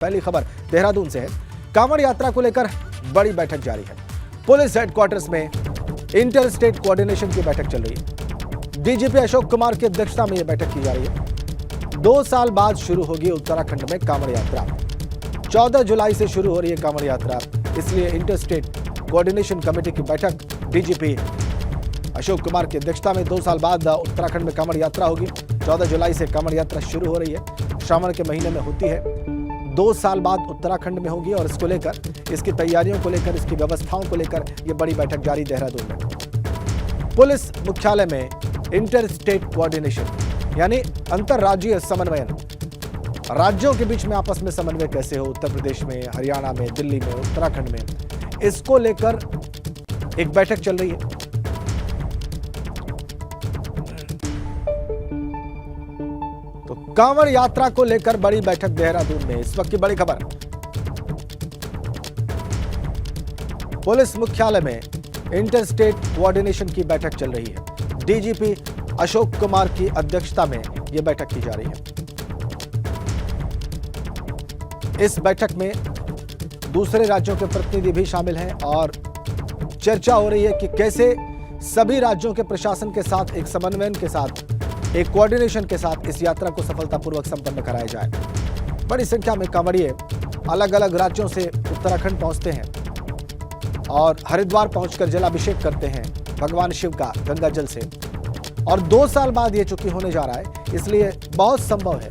पहली खबर देहरादून से है। कांवड़ यात्रा को लेकर बड़ी बैठक जारी है। पुलिस हेडक्वार्टर्स में इंटर स्टेट कोऑर्डिनेशन की बैठक चल रही है। डीजीपी अशोक कुमार की अध्यक्षता में यह बैठक की जा रही है। 2 साल बाद शुरू होगी उत्तराखंड में कांवड़ यात्रा। 14 जुलाई से शुरू हो रही है कांवड़ यात्रा, इसलिए इंटर स्टेट कोऑर्डिनेशन कमेटी की बैठक डीजीपी अशोक कुमार की अध्यक्षता में 2 साल बाद उत्तराखंड में कांवड़ यात्रा होगी। 14 जुलाई से कांवड़ यात्रा शुरू हो रही है, श्रावण के महीने में होती है। 2 साल बाद उत्तराखंड में होगी और इसको लेकर, इसकी तैयारियों को लेकर, इसकी व्यवस्थाओं को लेकर यह बड़ी बैठक जारी देहरादून में। पुलिस मुख्यालय में इंटर स्टेट कोऑर्डिनेशन यानी अंतरराज्यीय समन्वयन, राज्यों के बीच में आपस में समन्वय कैसे हो, उत्तर प्रदेश में, हरियाणा में, दिल्ली में, उत्तराखंड में, इसको लेकर एक बैठक चल रही है। तो कांवड़ यात्रा को लेकर बड़ी बैठक देहरादून में। इस वक्त की बड़ी खबर, पुलिस मुख्यालय में इंटर स्टेट कोऑर्डिनेशन की बैठक चल रही है। डीजीपी अशोक कुमार की अध्यक्षता में यह बैठक की जा रही है। इस बैठक में दूसरे राज्यों के प्रतिनिधि भी शामिल हैं और चर्चा हो रही है कि कैसे सभी राज्यों के प्रशासन के साथ एक समन्वयन के साथ, एक कोऑर्डिनेशन के साथ इस यात्रा को सफलतापूर्वक संपन्न कराया जाए। बड़ी संख्या में कांवड़िए अलग अलग राज्यों से उत्तराखंड पहुंचते हैं और हरिद्वार पहुंचकर जलाभिषेक करते हैं भगवान शिव का गंगा जल से। और 2 साल बाद ये चूंकि होने जा रहा है, इसलिए बहुत संभव है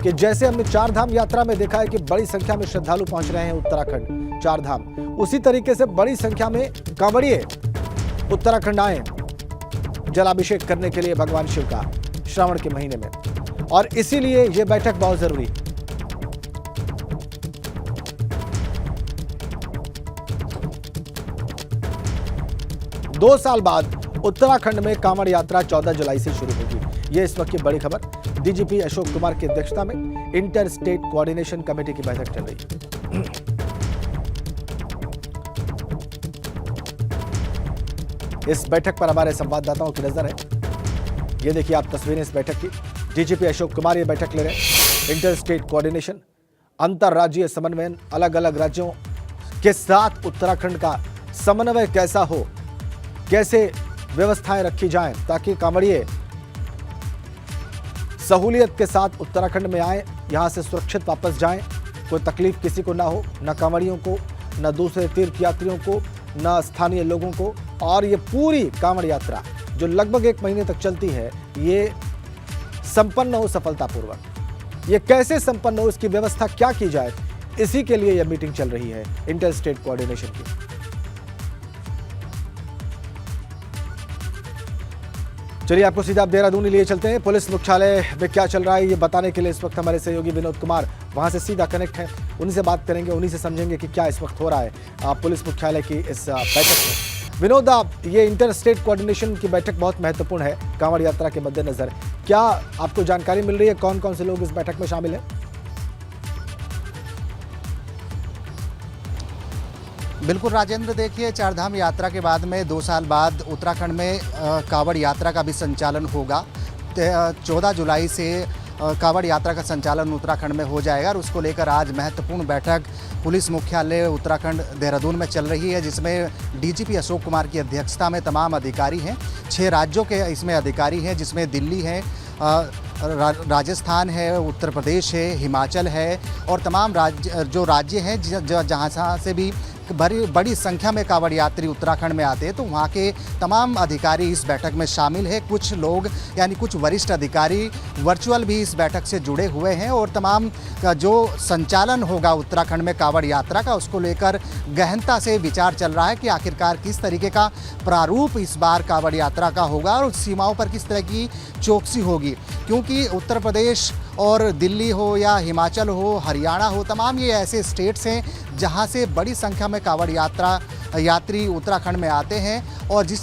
कि जैसे हमने 4 धाम यात्रा में देखा है कि बड़ी संख्या में श्रद्धालु पहुंच रहे हैं उत्तराखंड 4 धाम, उसी तरीके से बड़ी संख्या में कांवड़िए उत्तराखंड आए जलाभिषेक करने के लिए भगवान शिव का श्रावण के महीने में, और इसीलिए यह बैठक बहुत जरूरी है। दो साल बाद उत्तराखंड में कांवड़ यात्रा 14 जुलाई से शुरू होगी। यह इस वक्त की बड़ी खबर। डीजीपी अशोक कुमार की अध्यक्षता में इंटर स्टेट कोऑर्डिनेशन कमेटी की बैठक चल रही है। इस बैठक पर हमारे संवाददाताओं की नजर है। ये देखिए आप तस्वीरें इस बैठक की। डीजीपी अशोक कुमार ये बैठक ले रहे हैं। इंटर स्टेट कोऑर्डिनेशन, अंतरराज्यीय समन्वयन, अलग अलग राज्यों के साथ उत्तराखंड का समन्वय कैसा हो, कैसे व्यवस्थाएं रखी जाएं ताकि कांवड़िए सहूलियत के साथ उत्तराखंड में आए, यहां से सुरक्षित वापस जाएं, कोई तकलीफ किसी को ना हो, न कांवड़ियों को, न दूसरे तीर्थ यात्रियों को, न स्थानीय लोगों को। और ये पूरी कांवड़ यात्रा जो लगभग 1 महीने तक चलती है, ये संपन्न हो सफलतापूर्वक। ये कैसे संपन्न हो, इसकी व्यवस्था क्या की जाए, इसी के लिए यह मीटिंग चल रही है इंटर स्टेट कोऑर्डिनेशन की। चलिए आपको सीधा आप देहरादून लिए चलते हैं। पुलिस मुख्यालय में क्या चल रहा है ये बताने के लिए इस वक्त हमारे सहयोगी विनोद कुमार वहां से सीधा कनेक्ट हैं। उन्हीं से बात करेंगे, उन्हीं से समझेंगे कि क्या इस वक्त हो रहा है पुलिस मुख्यालय की इस बैठक में। विनोद, ये इंटर स्टेट कोऑर्डिनेशन की बैठक बहुत महत्वपूर्ण है कांवड़ यात्रा के मद्देनजर। क्या आपको जानकारी मिल रही है कौन कौन से लोग इस बैठक में शामिल हैं? बिल्कुल राजेंद्र, देखिए 4 धाम यात्रा के बाद में 2 साल बाद उत्तराखंड में कांवड़ यात्रा का भी संचालन होगा। 14 जुलाई से कांवड़ यात्रा का संचालन उत्तराखंड में हो जाएगा और उसको लेकर आज महत्वपूर्ण बैठक पुलिस मुख्यालय उत्तराखंड देहरादून में चल रही है, जिसमें डीजीपी अशोक कुमार की अध्यक्षता में तमाम अधिकारी हैं। 6 राज्यों के इसमें अधिकारी हैं, जिसमें दिल्ली है, राजस्थान है, उत्तर प्रदेश है, हिमाचल है और तमाम राज्य हैं जहाँ से भी बड़ी संख्या में कांवड़ यात्री उत्तराखंड में आते हैं, तो वहाँ के तमाम अधिकारी इस बैठक में शामिल है। कुछ लोग यानी कुछ वरिष्ठ अधिकारी वर्चुअल भी इस बैठक से जुड़े हुए हैं और तमाम का जो संचालन होगा उत्तराखंड में कांवड़ यात्रा का, उसको लेकर गहनता से विचार चल रहा है कि आखिरकार किस तरीके का प्रारूप इस बार कांवड़ यात्रा का होगा और सीमाओं पर किस तरह की चौकसी होगी, क्योंकि उत्तर प्रदेश और दिल्ली हो या हिमाचल हो, हरियाणा हो, तमाम ये ऐसे स्टेट्स हैं जहां से बड़ी संख्या में कांवड़ यात्रा यात्री उत्तराखंड में आते हैं। और जिस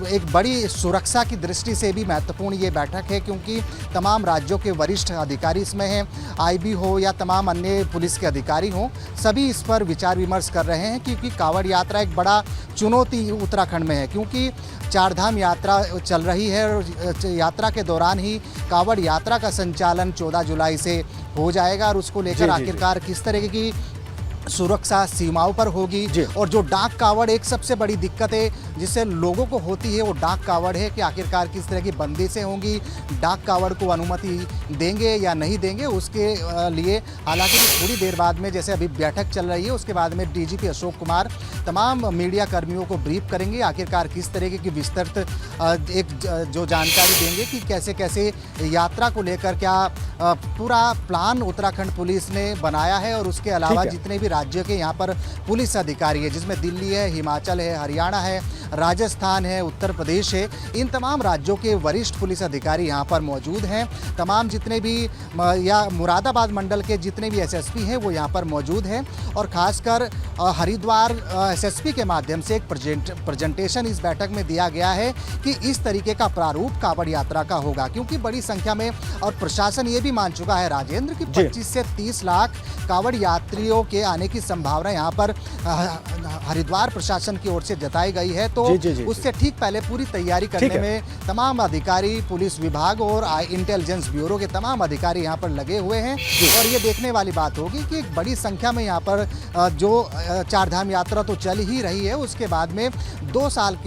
एक बड़ी सुरक्षा की दृष्टि से भी महत्वपूर्ण ये बैठक है, क्योंकि तमाम राज्यों के वरिष्ठ अधिकारी इसमें हैं, आईबी हो या तमाम अन्य पुलिस के अधिकारी हों, सभी इस पर विचार विमर्श कर रहे हैं। क्योंकि कांवड़ यात्रा एक बड़ा चुनौती उत्तराखंड में है, क्योंकि चारधाम यात्रा चल रही है और यात्रा के दौरान ही कांवड़ यात्रा का संचालन 14 जुलाई से हो जाएगा और उसको लेकर आखिरकार किस तरह की सुरक्षा सीमाओं पर होगी। और जो डाक कावड़ एक सबसे बड़ी दिक्कत है जिससे लोगों को होती है, वो डाक कावड़ है कि आखिरकार किस तरह की बंदिशें होंगी, डाक कावड़ को अनुमति देंगे या नहीं देंगे, उसके लिए हालांकि थोड़ी देर बाद में, जैसे अभी बैठक चल रही है, उसके बाद में डीजीपी अशोक कुमार तमाम मीडिया कर्मियों को ब्रीफ करेंगे, आखिरकार किस तरीके की विस्तृत एक जो जानकारी देंगे कि कैसे कैसे यात्रा को लेकर क्या पूरा प्लान उत्तराखंड पुलिस ने बनाया है। और उसके अलावा जितने भी राज्य के यहाँ पर पुलिस अधिकारी है, जिसमें दिल्ली है, हिमाचल है, हरियाणा है, राजस्थान है, उत्तर प्रदेश है, इन तमाम राज्यों के वरिष्ठ पुलिस अधिकारी यहाँ पर मौजूद हैं। तमाम जितने भी या मुरादाबाद मंडल के जितने भी एसएसपी हैं वो यहाँ पर मौजूद हैं। और ख़ासकर हरिद्वार एसएसपी के माध्यम से एक प्रेजेंटेशन इस बैठक में दिया गया है कि इस तरीके का प्रारूप कांवड़ यात्रा का होगा, क्योंकि बड़ी संख्या में और प्रशासन ये भी मान चुका है राजेंद्र कि 25 से 30 लाख कांवड़ यात्रियों के आने की संभावना यहाँ पर हरिद्वार प्रशासन की ओर से जताई गई है। तो उससे ठीक पहले पूरी तैयारी करने में तमाम अधिकारी, पुलिस विभाग और इंटेलिजेंस ब्यूरो के तमाम अधिकारी यहाँ पर लगे हुए हैं। और ये देखने वाली बात होगी कि एक बड़ी संख्या में यहाँ पर जो चारधाम यात्रा तो चल ही रही है, उसके बाद में 2 साल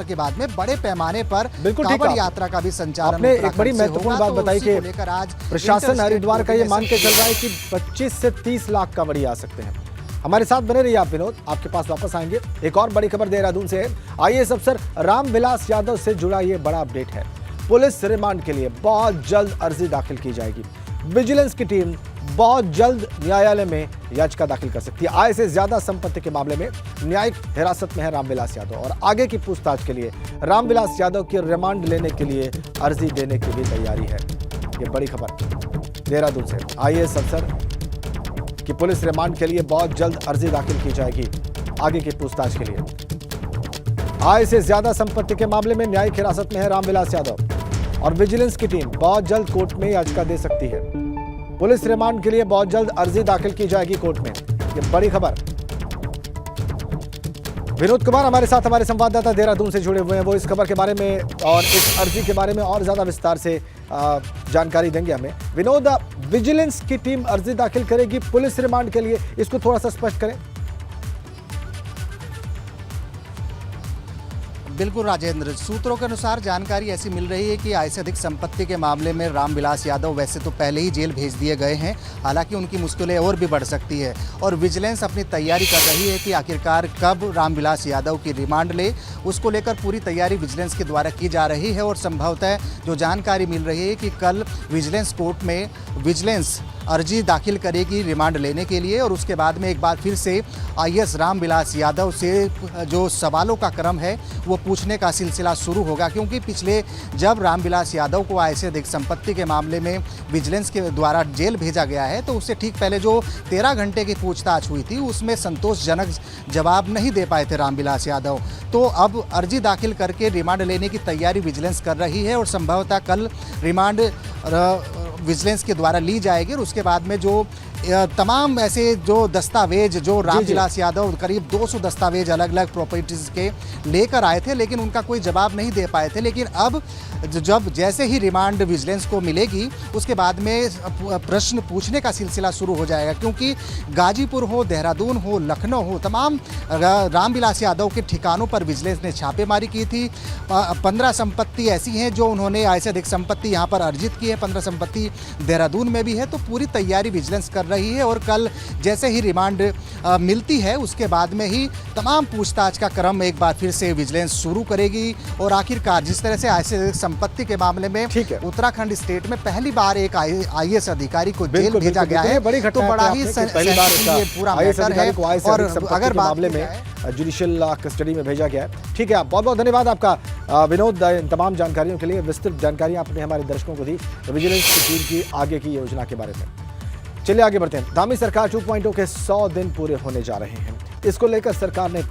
के बाद में बड़े पैमाने पर कांवड़ यात्रा का भी संचालन। आपने एक बड़ी महत्वपूर्ण बात बताई कि लेकर आज प्रशासन हरिद्वार का ये मान के चल रहा है कि 25 से 30 लाख कांवड़ी आ सकते हैं। हमारे साथ बने रहिए आप विनोद, आपके पास वापस आएंगे। एक और बड़ी खबर देहरादून से है। आईएएस अफसर रामविलास यादव से जुड़ा ये बड़ा अपडेट है। पुलिस रिमांड के लिए बहुत जल्द अर्जी दाखिल की जाएगी। विजिलेंस की टीम बहुत जल्द न्यायालय में याचिका दाखिल कर सकती है। आय से ज्यादा संपत्ति के मामले में न्यायिक हिरासत में है रामविलास यादव और आगे की पूछताछ के लिए रामविलास यादव की रिमांड लेने के लिए अर्जी देने की भी तैयारी है। ये बड़ी खबर देहरादून से। आईएएस अफसर कि पुलिस रिमांड के लिए बहुत जल्द अर्जी दाखिल की जाएगी आगे की पूछताछ के लिए। आय से ज्यादा संपत्ति के मामले में न्यायिक हिरासत में है रामविलास यादव और विजिलेंस की टीम बहुत जल्द कोर्ट में याचिका दे सकती है। पुलिस रिमांड के लिए बहुत जल्द अर्जी दाखिल की जाएगी कोर्ट में। ये बड़ी खबर। विनोद कुमार हमारे साथ, हमारे संवाददाता देहरादून से जुड़े हुए हैं। वो इस खबर के बारे में और इस अर्जी के बारे में और ज्यादा विस्तार से जानकारी देंगे हमें। विनोद, विजिलेंस की टीम अर्जी दाखिल करेगी पुलिस रिमांड के लिए, इसको थोड़ा सा स्पष्ट करें। बिल्कुल राजेंद्र, सूत्रों के अनुसार जानकारी ऐसी मिल रही है कि आय से अधिक संपत्ति के मामले में रामविलास यादव वैसे तो पहले ही जेल भेज दिए गए हैं, हालांकि उनकी मुश्किलें और भी बढ़ सकती है और विजिलेंस अपनी तैयारी कर रही है कि आखिरकार कब रामविलास यादव की रिमांड ले। उसको लेकर पूरी तैयारी विजिलेंस के द्वारा की जा रही है और संभवतः जो जानकारी मिल रही है कि कल विजिलेंस कोर्ट में विजिलेंस अर्जी दाखिल करेगी रिमांड लेने के लिए। और उसके बाद में एक बार फिर से आईएएस रामविलास यादव से जो सवालों का क्रम है वो पूछने का सिलसिला शुरू होगा, क्योंकि पिछले जब रामविलास यादव को आय से अधिक संपत्ति के मामले में विजिलेंस के द्वारा जेल भेजा गया है तो उससे ठीक पहले जो 13 घंटे की पूछताछ हुई थी उसमें संतोषजनक जवाब नहीं दे पाए थे रामविलास यादव। तो अब अर्जी दाखिल करके रिमांड लेने की तैयारी विजिलेंस कर रही है और संभवतः कल रिमांड विजिलेंस के द्वारा ली जाएगी। और उसके बाद में जो तमाम ऐसे जो दस्तावेज जो रामविलास यादव करीब 200 दस्तावेज अलग अलग प्रॉपर्टीज के लेकर आए थे, लेकिन उनका कोई जवाब नहीं दे पाए थे। लेकिन अब जब जैसे ही रिमांड विजिलेंस को मिलेगी उसके बाद में प्रश्न पूछने का सिलसिला शुरू हो जाएगा, क्योंकि गाजीपुर हो, देहरादून हो, लखनऊ हो, तमाम रामविलास यादव के ठिकानों पर विजिलेंस ने छापेमारी की थी। 15 संपत्ति ऐसी हैं जो उन्होंने आय से अधिक संपत्ति यहाँ पर अर्जित की है, 15 संपत्ति देहरादून में भी है। तो पूरी तैयारी विजिलेंस कर रही है और कल जैसे ही रिमांड मिलती है उसके बाद में ही तमाम पूछताछ का क्रम एक बार फिर से विजिलेंस शुरू करेगी। और आखिरकार जिस तरह से आय से अधिक संपत्ति के मामले में उत्तराखंड स्टेट में पहली बार एक आईएएस अधिकारी को जेल भेजा गया है, तो बड़ा ही ये पूरा मैटर है। और अगर मामले में जुडिशियल कस्टडी में भेजा गया है। ठीक है, बहुत बहुत धन्यवाद आपका विनोद, इन तमाम जानकारियों के लिए। विस्तृत जानकारी आपने हमारे दर्शकों को दी विजिलेंस की टीम की आगे की योजना के बारे में। चलिए आगे बढ़ते हैं। धामी सरकार 2.0 के 100 दिन पूरे होने जा रहे हैं। इसको लेकर सरकार ने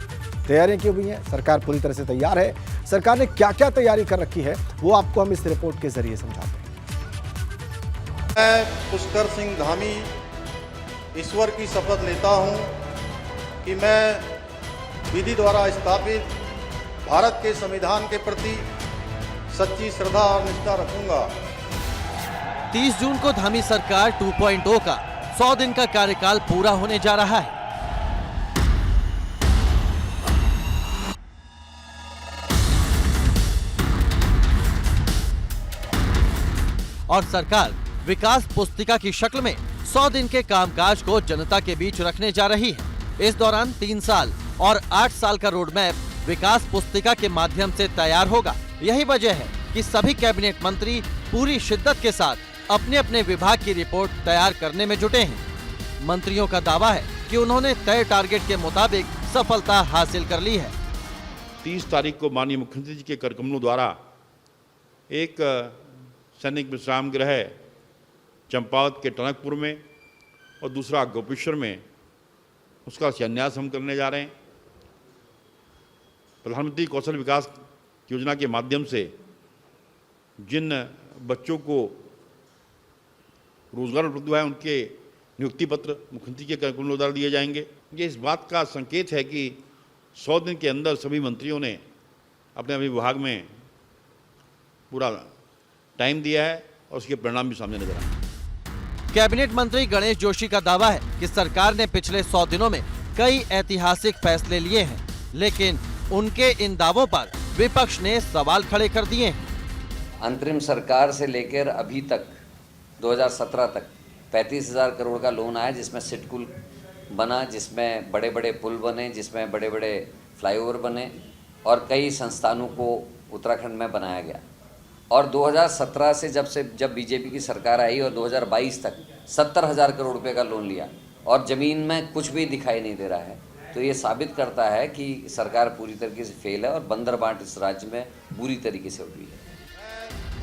तैयारियां की हुई हैं, सरकार पूरी तरह से तैयार है। सरकार ने क्या क्या तैयारी कर रखी है वो आपको हम इस रिपोर्ट के जरिए समझाते हैं। मैं पुष्कर सिंह धामी ईश्वर की शपथ लेता हूं कि मैं विधि द्वारा स्थापित भारत के संविधान के प्रति सच्ची श्रद्धा और निष्ठा रखूंगा। 30 जून को धामी सरकार 2.0 का 100 दिन का कार्यकाल पूरा होने जा रहा है। और सरकार विकास पुस्तिका की शक्ल में 100 दिन के कामकाज को जनता के बीच रखने जा रही है। इस दौरान 3 साल और 8 साल का रोड मैप विकास पुस्तिका के माध्यम से तैयार होगा। यही वजह है कि सभी कैबिनेट मंत्री पूरी शिद्दत के साथ अपने अपने विभाग की रिपोर्ट तैयार करने में जुटे हैं। मंत्रियों का दावा है कि उन्होंने तय टारगेट के मुताबिक सफलता हासिल कर ली है। 30 तारीख को माननीय मुख्यमंत्री जी के कर कमलों द्वारा एक सैनिक विश्राम गृह चंपावत के टनकपुर में और दूसरा गोपेश्वर में उसका शिलान्यास हम करने जा रहे हैं। प्रधानमंत्री कौशल विकास योजना के माध्यम से जिन बच्चों को रोजगार उपलब्ध हुआ है उनके नियुक्ति पत्र मुख्यमंत्री के कर कमलों द्वारा दिए जाएंगे। ये इस बात का संकेत है कि 100 दिन के अंदर सभी मंत्रियों ने अपने अपने विभाग में पूरा टाइम दिया है और उसके परिणाम भी सामने नजर आए। कैबिनेट मंत्री गणेश जोशी का दावा है कि सरकार ने पिछले 100 दिनों में कई ऐतिहासिक फैसले लिए हैं, लेकिन उनके इन दावों पर विपक्ष ने सवाल खड़े कर दिए हैं। अंतरिम सरकार से लेकर अभी तक 2017 तक 35,000 करोड़ का लोन आया, जिसमें सिडकुल बना, जिसमें बड़े बड़े पुल बने, जिसमें बड़े बड़े फ्लाईओवर बने और कई संस्थानों को उत्तराखंड में बनाया गया। और 2017 से जब बीजेपी की सरकार आई और 2022 तक 70,000 करोड़ रुपए का लोन लिया और ज़मीन में कुछ भी दिखाई नहीं दे रहा है। तो ये साबित करता है कि सरकार पूरी तरीके से फेल है और बंदरबाट इस राज्य में बुरी तरीके से हुई है।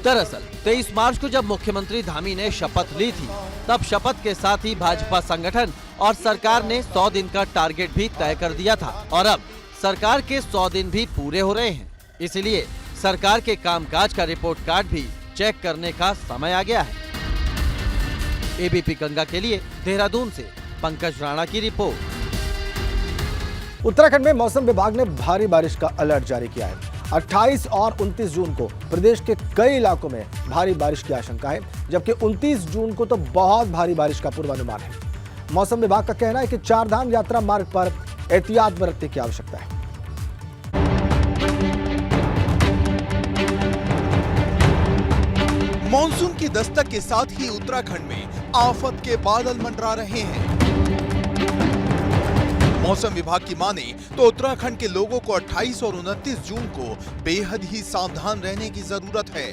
दरअसल 23 मार्च को जब मुख्यमंत्री धामी ने शपथ ली थी, तब शपथ के साथ ही भाजपा संगठन और सरकार ने 100 दिन का टारगेट भी तय कर दिया था और अब सरकार के 100 दिन भी पूरे हो रहे हैं। इसलिए सरकार के कामकाज का रिपोर्ट कार्ड भी चेक करने का समय आ गया है। एबीपी गंगा के लिए देहरादून से पंकज राणा की रिपोर्ट। उत्तराखंड में मौसम विभाग ने भारी बारिश का अलर्ट जारी किया है। 28 और 29 जून को प्रदेश के कई इलाकों में भारी बारिश की आशंका है, जबकि 29 जून को तो बहुत भारी बारिश का पूर्वानुमान है। मौसम विभाग का कहना है कि चारधाम यात्रा मार्ग पर एहतियात बरतने की आवश्यकता है। मॉनसून की दस्तक के साथ ही उत्तराखंड में आफत के बादल मंडरा रहे हैं। मौसम विभाग की माने तो उत्तराखंड के लोगों को 28 और 29 जून को बेहद ही सावधान रहने की जरूरत है।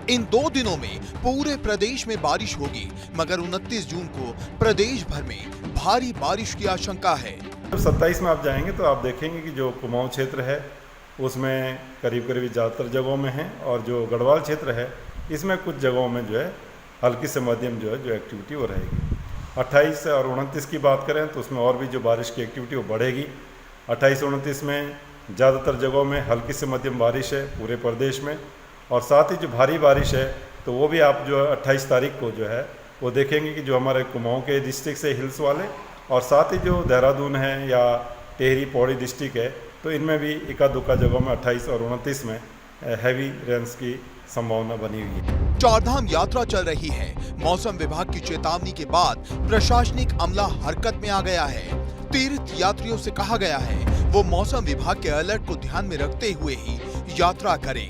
इन 2 दिनों में पूरे प्रदेश में बारिश होगी, मगर 29 जून को प्रदेश भर में भारी बारिश की आशंका है। 27 में आप जाएंगे तो आप देखेंगे कि जो कुमाऊं क्षेत्र है उसमें करीब ज़्यादातर जगहों में है, और जो गढ़वाल क्षेत्र है इसमें कुछ जगहों में जो है हल्की से मध्यम जो एक्टिविटी वो रहेगी। 28 और 29 की बात करें तो उसमें और भी जो बारिश की एक्टिविटी वो बढ़ेगी। 28-29 में ज़्यादातर जगहों में हल्की से मध्यम बारिश है पूरे प्रदेश में, और साथ ही जो भारी बारिश है तो वो भी आप जो 28 तारीख को जो है वो देखेंगे कि जो हमारे कुमाऊं के डिस्ट्रिक्ट से हिल्स वाले, और साथ ही जो देहरादून है या टेहरी पौड़ी डिस्ट्रिक्ट है, तो इनमें भी एका दुक्का जगहों में 28 और 29 में हैवी रेन्स की संभावना बनी हुई है। चारधाम यात्रा चल रही है। मौसम विभाग की चेतावनी के बाद प्रशासनिक अमला हरकत में आ गया है। तीर्थ यात्रियों से कहा गया है वो मौसम विभाग के अलर्ट को ध्यान में रखते हुए ही यात्रा करें।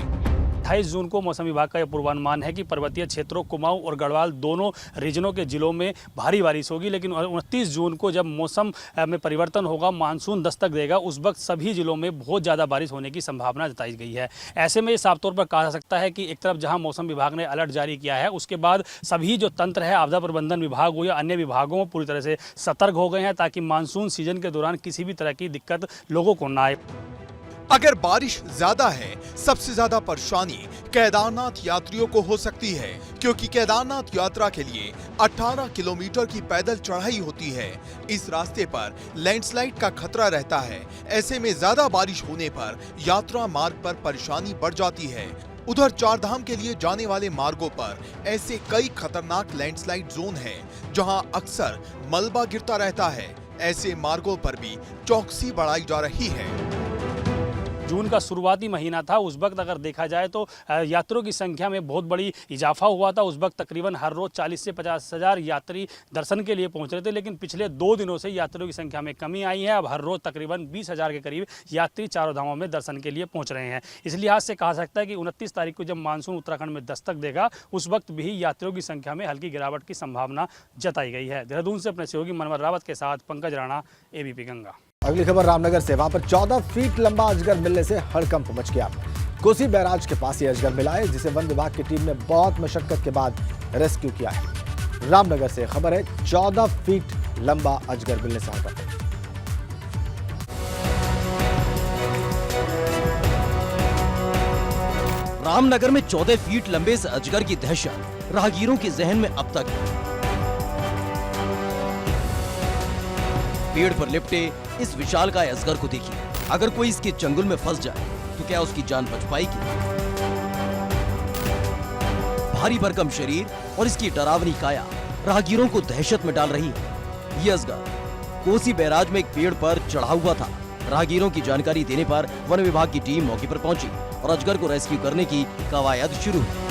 28 जून को मौसम विभाग का यह पूर्वानुमान है कि पर्वतीय क्षेत्रों कुमाऊं और गढ़वाल दोनों रीजनों के जिलों में भारी बारिश होगी, लेकिन 29 जून को जब मौसम में परिवर्तन होगा, मानसून दस्तक देगा, उस वक्त सभी जिलों में बहुत ज़्यादा बारिश होने की संभावना जताई गई है। ऐसे में ये साफ तौर पर कहा जा सकता है कि एक तरफ जहां मौसम विभाग ने अलर्ट जारी किया है, उसके बाद सभी जो तंत्र है, आपदा प्रबंधन विभाग हो या अन्य विभागों, पूरी तरह से सतर्क हो गए हैं ताकि मानसून सीजन के दौरान किसी भी तरह की दिक्कत लोगों को न आए। अगर बारिश ज्यादा है, सबसे ज्यादा परेशानी केदारनाथ यात्रियों को हो सकती है, क्योंकि केदारनाथ यात्रा के लिए 18 किलोमीटर की पैदल चढ़ाई होती है। इस रास्ते पर लैंडस्लाइड का खतरा रहता है। ऐसे में ज्यादा बारिश होने पर यात्रा मार्ग पर परेशानी बढ़ जाती है। उधर चारधाम के लिए जाने वाले मार्गों पर ऐसे कई खतरनाक लैंडस्लाइड जोन हैं, जहां अक्सर मलबा गिरता रहता है। ऐसे मार्गों पर भी चौकसी बढ़ाई जा रही है। जून का शुरुआती महीना था, उस वक्त अगर देखा जाए तो यात्रियों की संख्या में बहुत बड़ी इजाफा हुआ था। उस वक्त तकरीबन हर रोज 40 से 50 हज़ार यात्री दर्शन के लिए पहुंच रहे थे, लेकिन पिछले 2 दिनों से यात्रियों की संख्या में कमी आई है। अब हर रोज तकरीबन 20 हज़ार के करीब यात्री चारों धामों में दर्शन के लिए पहुंच रहे हैं। इस लिहाज से कहा सकता है कि 29 तारीख को जब मानसून उत्तराखंड में दस्तक देगा, उस वक्त भी यात्रियों की संख्या में हल्की गिरावट की संभावना जताई गई है। देहरादून से अपने सहयोगी मनोहर रावत के साथ पंकज राणा, ABP गंगा। अगली खबर रामनगर से। वहां पर 14 फीट लंबा अजगर मिलने से हड़कंप मच गया। कोसी बैराज के पास ये अजगर मिला है, जिसे वन विभाग की टीम ने बहुत मशक्कत के बाद रेस्क्यू किया है। रामनगर से खबर है, 14 फीट लंबा अजगर मिलने से हड़कंप। रामनगर में 14 फीट लंबे इस अजगर की दहशत राहगीरों के जहन में अब तक है। पेड़ पर लिपटे इस विशालकाय अजगर को देखिए। अगर कोई इसके चंगुल में फंस जाए तो क्या उसकी जान बच पाएगी? भारी भरकम शरीर और इसकी डरावनी काया राहगीरों को दहशत में डाल रही है। ये अजगर कोसी बैराज में एक पेड़ पर चढ़ा हुआ था। राहगीरों की जानकारी देने पर वन विभाग की टीम मौके पर पहुंची और अजगर को रेस्क्यू करने की कवायद शुरू हुई।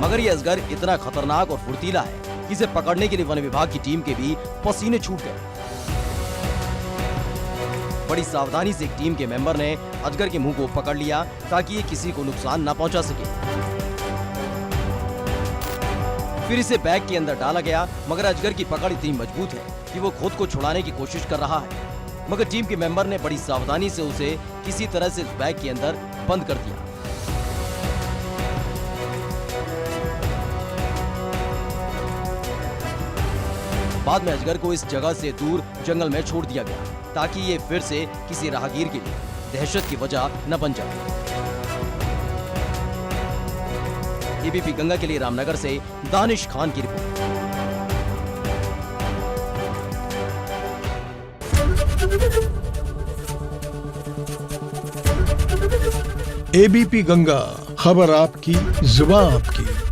मगर यह अजगर इतना खतरनाक और फुर्तीला है कि इसे पकड़ने के लिए वन विभाग की टीम के भी पसीने छूट गए। बड़ी सावधानी से एक टीम के मेंबर ने अजगर के मुंह को पकड़ लिया ताकि ये किसी को नुकसान न पहुंचा सके। फिर इसे बैग के अंदर डाला गया, मगर अजगर की पकड़ इतनी मजबूत है कि वो खुद को छुड़ाने की कोशिश कर रहा है। मगर टीम के मेंबर ने बड़ी सावधानी से उसे किसी तरह से बैग के अंदर बंद कर दिया। बाद में अजगर को इस जगह से दूर जंगल में छोड़ दिया गया ताकि ये फिर से किसी राहगीर के लिए दहशत की वजह न बन जाए। ABP गंगा के लिए रामनगर से दानिश खान की रिपोर्ट। ABP गंगा, खबर आपकी, जुबान आपकी।